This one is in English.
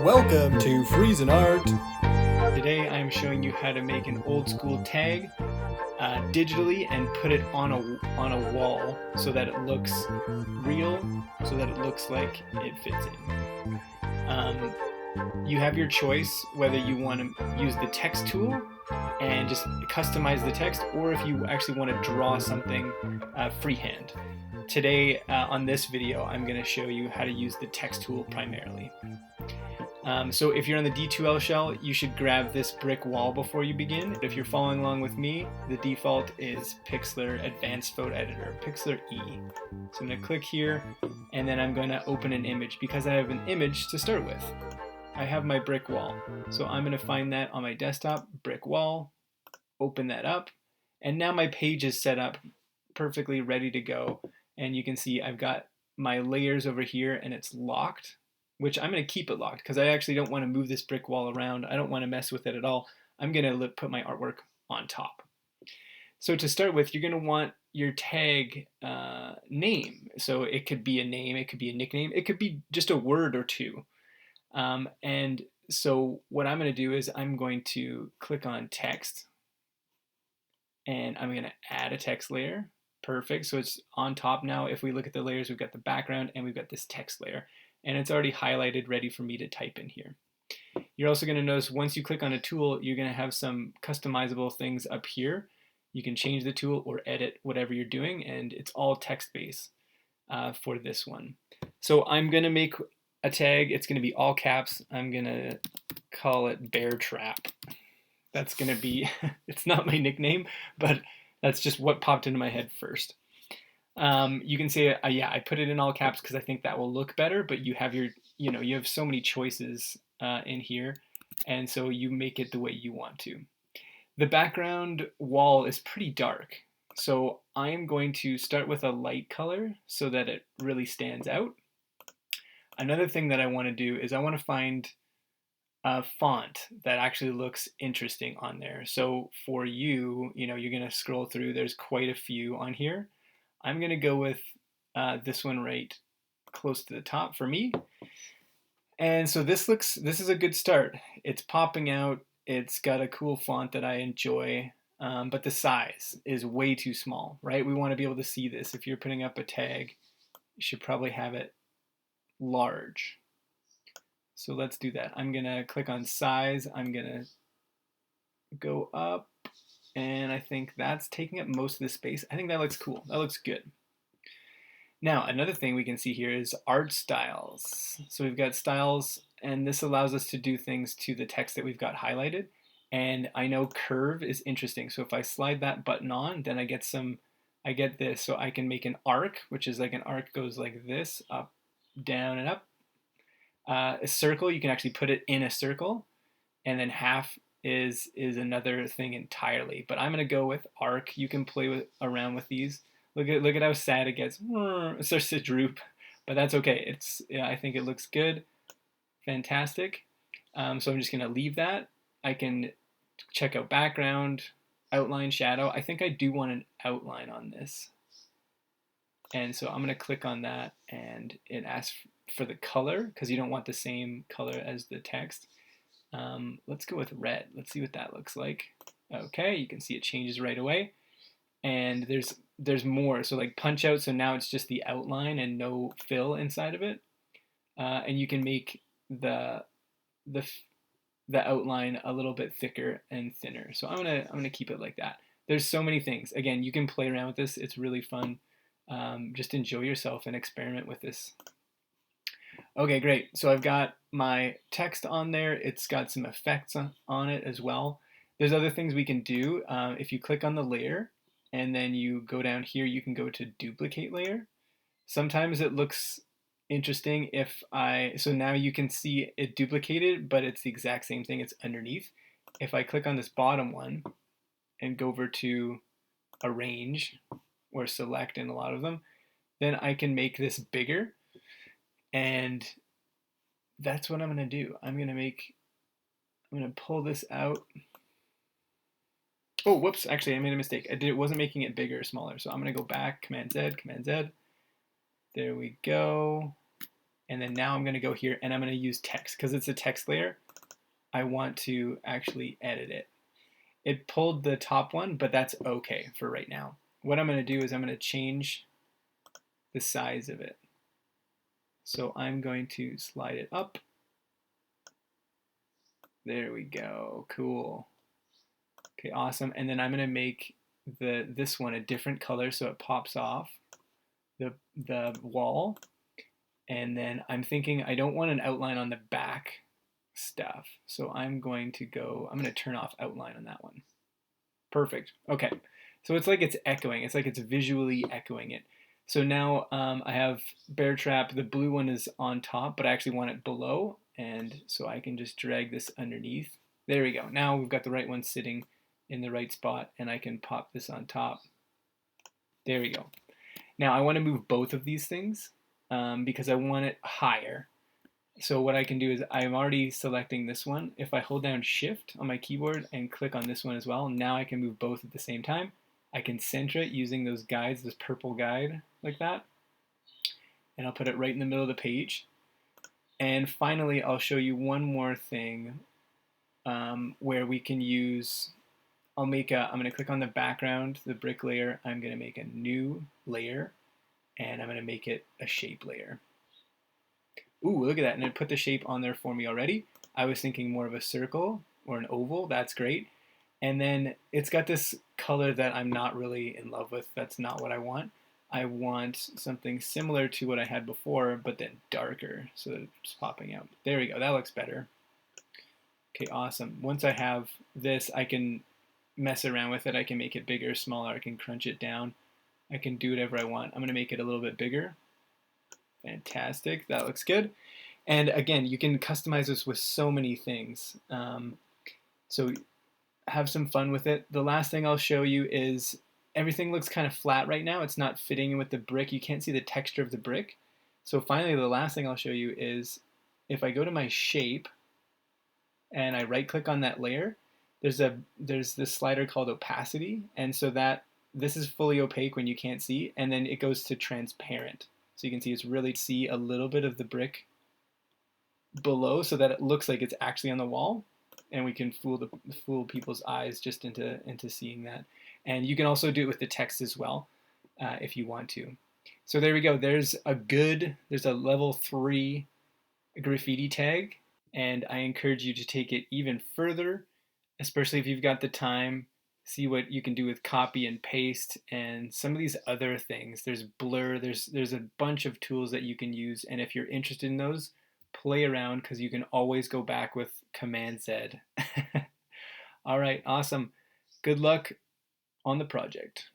Welcome to Friesen Art. Today I'm showing you how to make an old school tag digitally and put it on a wall so that it looks real, so that it looks like it fits in. You have your choice whether you want to use the text tool and just customize the text, or if you actually want to draw something freehand. Today on this video I'm going to show you how to use the text tool primarily. So if you're on the D2L shell, you should grab this brick wall before you begin. If you're following along with me, the default is Pixlr Advanced Photo Editor, Pixlr E. So I'm going to click here, and then I'm going to open an image because I have an image to start with. I have my brick wall. So I'm going to find that on my desktop, brick wall, open that up, and now my page is set up perfectly ready to go. And you can see I've got my layers over here and it's locked, which I'm going to keep it locked because I actually don't want to move this brick wall around. I don't want to mess with it at all. I'm going to put my artwork on top. So to start with, you're going to want your tag name. So it could be a name, it could be a nickname, it could be just a word or two. And so what I'm going to do is I'm going to click on text, and I'm going to add a text layer. Perfect. So it's on top now. If we look at the layers, we've got the background and we've got this text layer. And it's already highlighted, ready for me to type in here. You're also going to notice once you click on a tool, you're going to have some customizable things up here. You can change the tool or edit whatever you're doing, and it's all text-based for this one. So I'm going to make a tag. It's going to be all caps. I'm going to call it Bear Trap. That's going to be, it's not my nickname, but that's just what popped into my head first. You can say, yeah, I put it in all caps because I think that will look better, but you have you have so many choices in here, and so you make it the way you want to. The background wall is pretty dark, so I'm going to start with a light color so that it really stands out. Another thing that I want to do is I want to find a font that actually looks interesting on there. So for you, you're going to scroll through, there's quite a few on here. I'm going to go with this one right close to the top for me. And so this is a good start. It's popping out. It's got a cool font that I enjoy, but the size is way too small, right? We want to be able to see this. If you're putting up a tag, you should probably have it large. So let's do that. I'm going to click on size. I'm going to go up, and I think that's taking up most of the space. I think that looks cool. That looks good. Now, another thing we can see here is art styles. So we've got styles, and this allows us to do things to the text that we've got highlighted. And I know curve is interesting. So if I slide that button on, then I get this. So I can make an arc, which is like an arc goes like this, up, down, and up. A circle, you can actually put it in a circle, and then half is another thing entirely. But I'm going to go with arc. You can play around with these. Look at how sad it gets. It starts to droop, but that's okay. I think it looks good, fantastic. So I'm just gonna leave that. I can check out background, outline, shadow. I think I do want an outline on this, and so I'm gonna click on that, and it asks for the color because you don't want the same color as the text. Let's go with red. Let's see what that looks like. Okay, you can see it changes right away. And there's more, so like punch out, so now it's just the outline and no fill inside of it, and you can make the outline a little bit thicker and thinner. So I'm gonna keep it like that. There's so many things. Again, you can play around with this. It's really fun. Just enjoy yourself and experiment with this. Okay, great. So I've got my text on there. It's got some effects on it as well. There's other things we can do. If you click on the layer, and then you go down here, you can go to duplicate layer. Sometimes it looks interesting so now you can see it duplicated, but it's the exact same thing, it's underneath. If I click on this bottom one and go over to arrange or select in a lot of them, then I can make this bigger, and that's what I'm gonna do. I'm gonna pull this out. Oh, whoops, actually I made a mistake. It wasn't making it bigger or smaller, so I'm gonna go back, Command Z, Command Z. There we go. And then now I'm going to go here and I'm going to use text because it's a text layer. I want to actually edit it. It pulled the top one, but that's okay for right now. What I'm going to do is I'm going to change the size of it. So I'm going to slide it up. There we go. Cool. Okay, awesome. And then I'm going to make this one a different color so it pops off the wall. And then I'm thinking I don't want an outline on the back stuff. So I'm going to turn off outline on that one. Perfect. Okay. So it's like it's echoing. It's like it's visually echoing it. So now I have bear trap. The blue one is on top, but I actually want it below. And so I can just drag this underneath. There we go. Now we've got the right one sitting in the right spot, and I can pop this on top. There we go. Now I want to move both of these things because I want it higher. So what I can do is I'm already selecting this one. If I hold down Shift on my keyboard and click on this one as well, now I can move both at the same time. I can center it using those guides, this purple guide like that. And I'll put it right in the middle of the page. And finally, I'll show you one more thing where we can use, I'm going to click on the background, the brick layer. I'm going to make a new layer, and I'm going to make it a shape layer. Ooh, look at that, and it put the shape on there for me already. I was thinking more of a circle or an oval. That's great. And then it's got this color that I'm not really in love with. That's not what I want. I want something similar to what I had before, but then darker, so that it's popping out. There we go. That looks better. Okay, awesome. Once I have this, I can mess around with it. I can make it bigger, smaller. I can crunch it down. I can do whatever I want. I'm going to make it a little bit bigger. Fantastic. That looks good. And again, you can customize this with so many things. So have some fun with it. The last thing I'll show you is everything looks kind of flat right now. It's not fitting in with the brick. You can't see the texture of the brick. So finally, the last thing I'll show you is if I go to my shape and I right click on that layer, there's this slider called opacity. And so this is fully opaque when you can't see, and then it goes to transparent. So you can see it's really see a little bit of the brick below so that it looks like it's actually on the wall, and we can fool people's eyes just into seeing that. And you can also do it with the text as well if you want to. So there we go. There's a level 3 graffiti tag, and I encourage you to take it even further, especially if you've got the time. See what you can do with copy and paste and some of these other things. There's blur, there's a bunch of tools that you can use, and if you're interested in those, play around because you can always go back with Command Z. All right, awesome. Good luck on the project.